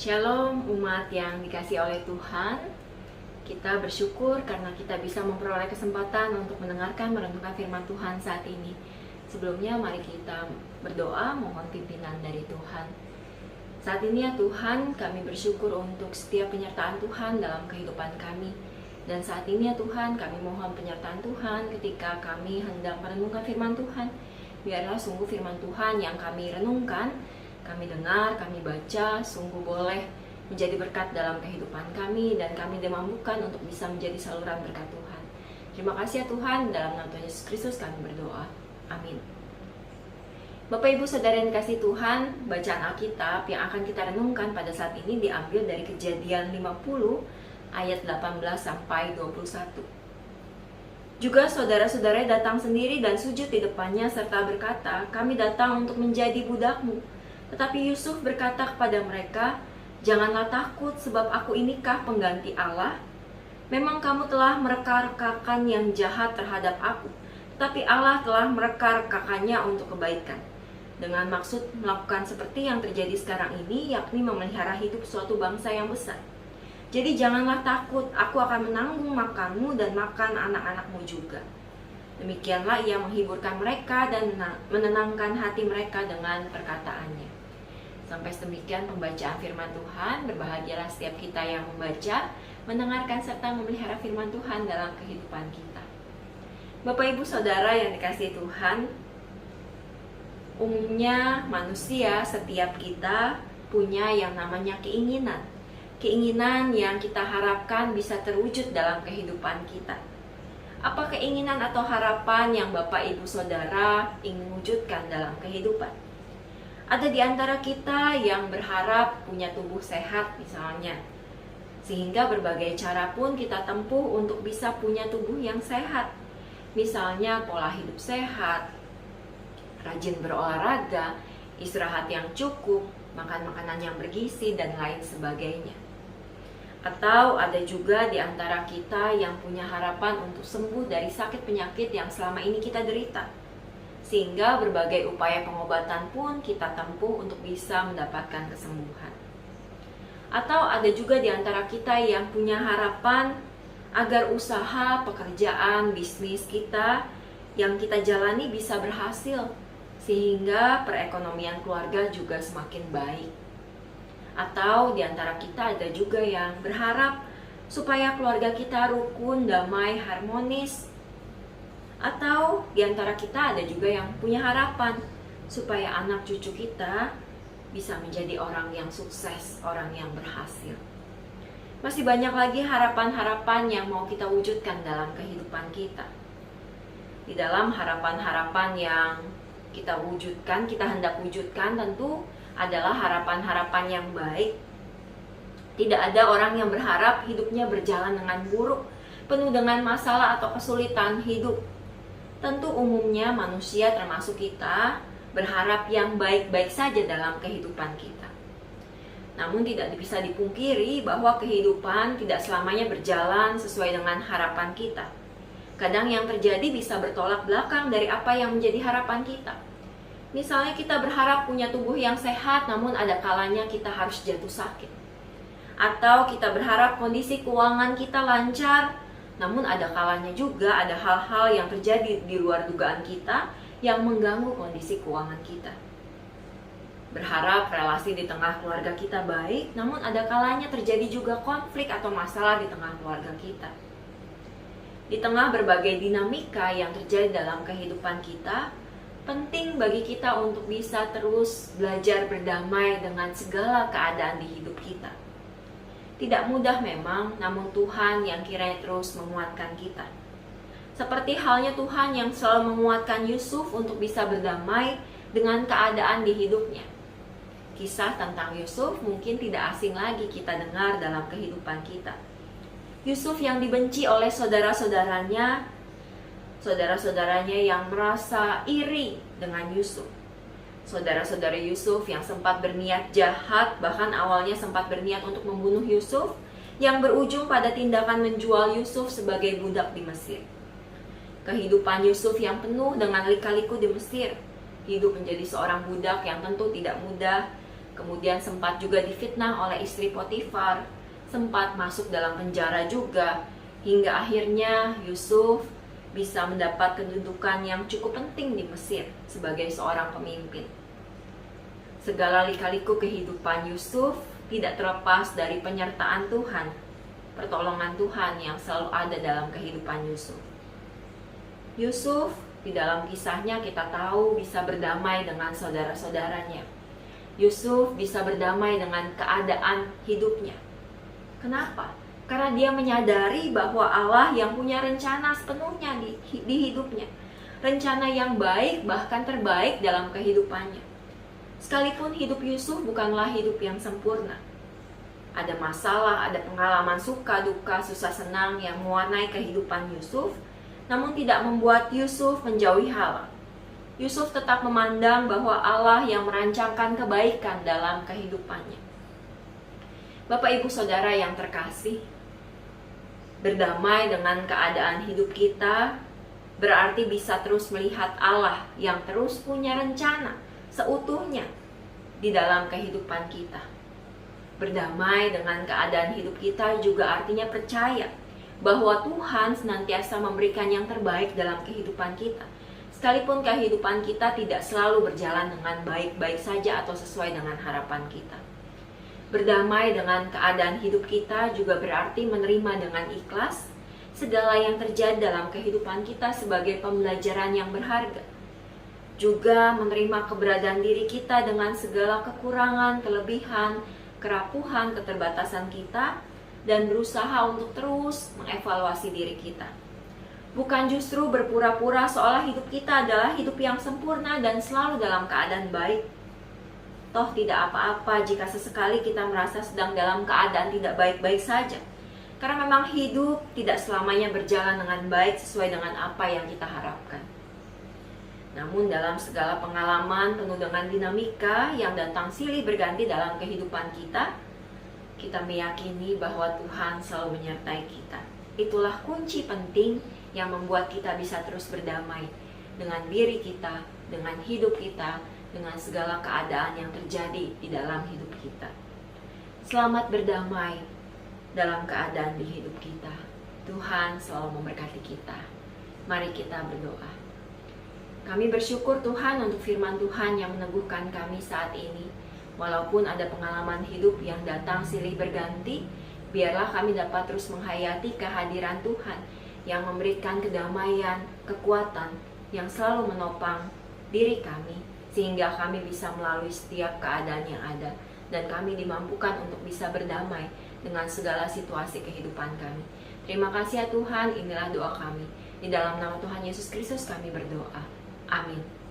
Shalom umat yang dikasihi oleh Tuhan. Kita bersyukur karena kita bisa memperoleh kesempatan untuk mendengarkan merenungkan firman Tuhan saat ini. Sebelumnya mari kita berdoa mohon pimpinan dari Tuhan. Saat ini ya Tuhan, kami bersyukur untuk setiap penyertaan Tuhan dalam kehidupan kami. Dan saat ini ya Tuhan, kami mohon penyertaan Tuhan ketika kami hendak merenungkan firman Tuhan. Biarlah sungguh firman Tuhan yang kami renungkan, kami dengar, kami baca, sungguh boleh menjadi berkat dalam kehidupan kami, dan kami dimampukan untuk bisa menjadi saluran berkat Tuhan. Terima kasih ya Tuhan, dalam nama Tuhan Yesus Kristus kami berdoa. Amin. Bapak Ibu Saudara yang dikasihi Tuhan, bacaan Alkitab yang akan kita renungkan pada saat ini diambil dari Kejadian 50 ayat 18 sampai 21. Juga saudara-saudara datang sendiri dan sujud di depannya serta berkata, "Kami datang untuk menjadi budakmu." Tetapi Yusuf berkata kepada mereka, "Janganlah takut, sebab aku inikah pengganti Allah? Memang kamu telah mereka-rekakan yang jahat terhadap aku, tetapi Allah telah mereka-rekakannya untuk kebaikan, dengan maksud melakukan seperti yang terjadi sekarang ini, yakni memelihara hidup suatu bangsa yang besar. Jadi janganlah takut, aku akan menanggung makanmu dan makan anak-anakmu juga." Demikianlah ia menghiburkan mereka dan menenangkan hati mereka dengan perkataannya. Sampai sedemikian pembacaan firman Tuhan. Berbahagialah setiap kita yang membaca, mendengarkan serta memelihara firman Tuhan dalam kehidupan kita. Bapak Ibu Saudara yang dikasihi Tuhan, umumnya manusia, setiap kita punya yang namanya keinginan. Keinginan yang kita harapkan bisa terwujud dalam kehidupan kita. Apa keinginan atau harapan yang Bapak Ibu Saudara ingin wujudkan dalam kehidupan? Ada di antara kita yang berharap punya tubuh sehat misalnya, sehingga berbagai cara pun kita tempuh untuk bisa punya tubuh yang sehat. Misalnya pola hidup sehat, rajin berolahraga, istirahat yang cukup, makan makanan yang bergizi, dan lain sebagainya. Atau ada juga di antara kita yang punya harapan untuk sembuh dari sakit penyakit yang selama ini kita derita, sehingga berbagai upaya pengobatan pun kita tempuh untuk bisa mendapatkan kesembuhan. Atau ada juga di antara kita yang punya harapan agar usaha, pekerjaan, bisnis kita yang kita jalani bisa berhasil, sehingga perekonomian keluarga juga semakin baik. Atau di antara kita ada juga yang berharap supaya keluarga kita rukun, damai, harmonis. Atau di antara kita ada juga yang punya harapan supaya anak cucu kita bisa menjadi orang yang sukses, orang yang berhasil. Masih banyak lagi harapan-harapan yang mau kita wujudkan dalam kehidupan kita. Di dalam harapan-harapan yang kita wujudkan, kita hendak wujudkan, tentu adalah harapan-harapan yang baik. Tidak ada orang yang berharap hidupnya berjalan dengan buruk, penuh dengan masalah atau kesulitan hidup. Tentu umumnya manusia termasuk kita berharap yang baik-baik saja dalam kehidupan kita. Namun tidak bisa dipungkiri bahwa kehidupan tidak selamanya berjalan sesuai dengan harapan kita. Kadang yang terjadi bisa bertolak belakang dari apa yang menjadi harapan kita. Misalnya kita berharap punya tubuh yang sehat, namun ada kalanya kita harus jatuh sakit. Atau kita berharap kondisi keuangan kita lancar, namun ada kalanya juga ada hal-hal yang terjadi di luar dugaan kita yang mengganggu kondisi keuangan kita. Berharap relasi di tengah keluarga kita baik, namun ada kalanya terjadi juga konflik atau masalah di tengah keluarga kita. Di tengah berbagai dinamika yang terjadi dalam kehidupan kita, penting bagi kita untuk bisa terus belajar berdamai dengan segala keadaan di hidup kita. Tidak mudah memang, namun Tuhan yang kiranya terus menguatkan kita. Seperti halnya Tuhan yang selalu menguatkan Yusuf untuk bisa berdamai dengan keadaan di hidupnya. Kisah tentang Yusuf mungkin tidak asing lagi kita dengar dalam kehidupan kita. Yusuf yang dibenci oleh saudara-saudaranya yang merasa iri dengan Yusuf. Saudara-saudara Yusuf yang sempat berniat jahat, bahkan awalnya sempat berniat untuk membunuh Yusuf, yang berujung pada tindakan menjual Yusuf sebagai budak di Mesir. Kehidupan Yusuf yang penuh dengan lika-liku di Mesir, hidup menjadi seorang budak yang tentu tidak mudah, kemudian sempat juga difitnah oleh istri Potifar, sempat masuk dalam penjara juga, hingga akhirnya Yusuf bisa mendapat kedudukan yang cukup penting di Mesir sebagai seorang pemimpin. Segala lika-liku kehidupan Yusuf tidak terlepas dari penyertaan Tuhan, pertolongan Tuhan yang selalu ada dalam kehidupan Yusuf. Yusuf di dalam kisahnya kita tahu bisa berdamai dengan saudara-saudaranya. Yusuf bisa berdamai dengan keadaan hidupnya. Kenapa? Karena dia menyadari bahwa Allah yang punya rencana sepenuhnya di hidupnya. Rencana yang baik, bahkan terbaik dalam kehidupannya. Sekalipun hidup Yusuf bukanlah hidup yang sempurna. Ada masalah, ada pengalaman suka, duka, susah, senang yang mewarnai kehidupan Yusuf, namun tidak membuat Yusuf menjauhi Allah. Yusuf tetap memandang bahwa Allah yang merancangkan kebaikan dalam kehidupannya. Bapak Ibu Saudara yang terkasih, berdamai dengan keadaan hidup kita berarti bisa terus melihat Allah yang terus punya rencana seutuhnya di dalam kehidupan kita. Berdamai dengan keadaan hidup kita juga artinya percaya bahwa Tuhan senantiasa memberikan yang terbaik dalam kehidupan kita. Sekalipun kehidupan kita tidak selalu berjalan dengan baik-baik saja atau sesuai dengan harapan kita. Berdamai dengan keadaan hidup kita juga berarti menerima dengan ikhlas segala yang terjadi dalam kehidupan kita sebagai pembelajaran yang berharga. Juga menerima keberadaan diri kita dengan segala kekurangan, kelebihan, kerapuhan, keterbatasan kita, dan berusaha untuk terus mengevaluasi diri kita. Bukan justru berpura-pura seolah hidup kita adalah hidup yang sempurna dan selalu dalam keadaan baik. Toh tidak apa-apa jika sesekali kita merasa sedang dalam keadaan tidak baik-baik saja. Karena memang hidup tidak selamanya berjalan dengan baik sesuai dengan apa yang kita harapkan. Namun dalam segala pengalaman penuh dengan dinamika yang datang silih berganti dalam kehidupan kita, kita meyakini bahwa Tuhan selalu menyertai kita. Itulah kunci penting yang membuat kita bisa terus berdamai dengan diri kita, dengan hidup kita, dengan segala keadaan yang terjadi di dalam hidup kita. Selamat berdamai dalam keadaan di hidup kita. Tuhan selalu memberkati kita. Mari kita berdoa. Kami bersyukur Tuhan untuk firman Tuhan yang meneguhkan kami saat ini. Walaupun ada pengalaman hidup yang datang silih berganti, biarlah kami dapat terus menghayati kehadiran Tuhan yang memberikan kedamaian, kekuatan yang selalu menopang diri kami, sehingga kami bisa melalui setiap keadaan yang ada, dan kami dimampukan untuk bisa berdamai dengan segala situasi kehidupan kami. Terima kasih ya Tuhan, inilah doa kami. Di dalam nama Tuhan Yesus Kristus kami berdoa. Amin.